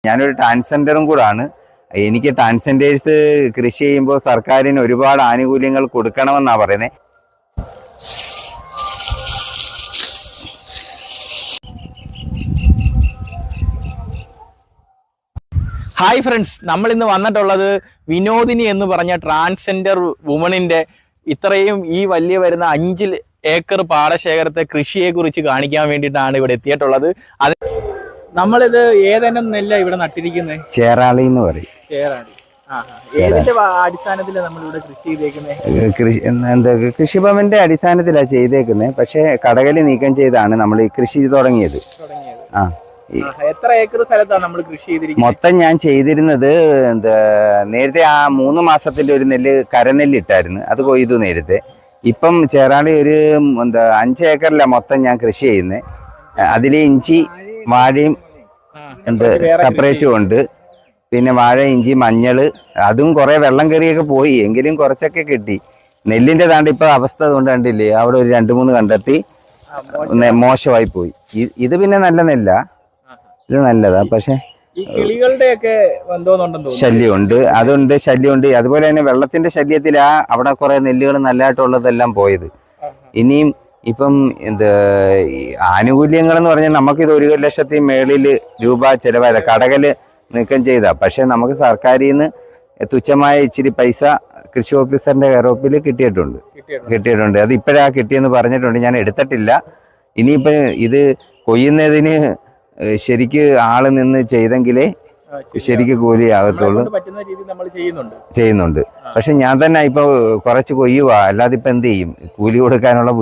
ഞാനൊരു ട്രാൻസ്ജെൻഡറും കൂടാണ്. എനിക്ക് ട്രാൻസ്ജെൻഡേഴ്സ് കൃഷി ചെയ്യുമ്പോൾ സർക്കാരിന് ഒരുപാട് ആനുകൂല്യങ്ങൾ കൊടുക്കണമെന്നാണ് പറയുന്നത്. ഹായ് ഫ്രണ്ട്സ്, നമ്മൾ ഇന്ന് വന്നിട്ടുള്ളത് വിനോദിനി എന്ന് പറഞ്ഞ ട്രാൻസ്ജെൻഡർ വുമണിന്റെ ഇത്രയും ഈ വലിയ വരുന്ന 5 ഏക്കർ പാടശേഖരത്തെ കൃഷിയെ കുറിച്ച് കാണിക്കാൻ വേണ്ടിയിട്ടാണ് ഇവിടെ എത്തിയിട്ടുള്ളത്. അത് നമ്മളിത് ഏതെങ്കിലും നെല്ല ഇവിടെ നട്ടിരിക്കുന്നത്? ചേറാളി എന്ന് പറയും. ചേറാളി. ഏതിന്റെ അടിസ്ഥാനത്തിലാണ് നമ്മളിവിടെ കൃഷി ചെയ്തേക്കുന്നത്? കൃഷിഭവന്റെ അടിസ്ഥാനത്തിലാണ് ചെയ്തേക്കുന്നത്. പക്ഷെ കടകല് നീക്കം ചെയ്താണ് നമ്മൾ ഈ കൃഷി തുടങ്ങിയത്. എത്ര ഏക്കർ സ്ഥലത്താണ് നമ്മൾ കൃഷി ചെയ്തിരിക്കുന്നത്? മൊത്തം ഞാൻ ചെയ്തിരുന്നത് നേരത്തെ ആ 3 മാസത്തിന്റെ ഒരു നെല്ല് കരനെല്ല് ഇട്ടായിരുന്നു, അത് കൊയ്തു നേരത്തെ. ഇപ്പം ചേറാളി ഒരു 5 ഏക്കറിലാണ് മൊത്തം ഞാൻ കൃഷി ചെയ്യുന്നത്. അതിൽ ഇഞ്ചി, വാഴയും സെപ്പറേറ്റും ഉണ്ട്. പിന്നെ വാഴ, ഇഞ്ചി, മഞ്ഞള്, അതും കുറെ വെള്ളം കയറിയൊക്കെ പോയി, എങ്കിലും കുറച്ചൊക്കെ കിട്ടി. നെല്ലിന്റെ താണ്ട് ഇപ്പൊ അവസ്ഥ കൊണ്ട് കണ്ടില്ലേ, അവിടെ ഒരു 2-3 കണ്ടെത്തി മോശമായി പോയി. ഇത് പിന്നെ നല്ല നെല്ല, ഇത് നല്ലതാ. പക്ഷെ ശല്യമുണ്ട്, അതുണ്ട്, ശല്യമുണ്ട്. അതുപോലെ തന്നെ വെള്ളത്തിന്റെ ശല്യത്തിലാ അവിടെ കുറെ നെല്ലുകൾ നല്ലതായിട്ടുള്ളതെല്ലാം പോയത്. ഇനിയും ഇപ്പം ആനുകൂല്യങ്ങൾ എന്ന് പറഞ്ഞാൽ നമുക്കിത് 1,00,000 മേളില് രൂപ ചെലവായതാ, കടകല് നീക്കം ചെയ്താ. പക്ഷെ നമുക്ക് സർക്കാരിൽ നിന്ന് തുച്ഛമായ ഇച്ചിരി പൈസ കൃഷി ഓഫീസറിന്റെ കെയറോപ്പിൽ കിട്ടിയിട്ടുണ്ട്. അത് ഇപ്പോഴാ കിട്ടിയെന്ന് പറഞ്ഞിട്ടുണ്ട്, ഞാൻ എടുത്തിട്ടില്ല. ഇനിയിപ്പോ ഇത് കൊയ്യുന്നതിന് ശരിക്ക് ആള് നിന്ന് ചെയ്തെങ്കിലേ ശരിക്ക് കൂലി ആകത്തുള്ളൂ. ചെയ്യുന്നുണ്ട്. പക്ഷെ ഞാൻ തന്നെ ഇപ്പൊ കുറച്ച് കൊയ്യുവാ, അല്ലാതെ ഇപ്പൊ എന്ത് ചെയ്യും? കൂലി കൊടുക്കാനുള്ള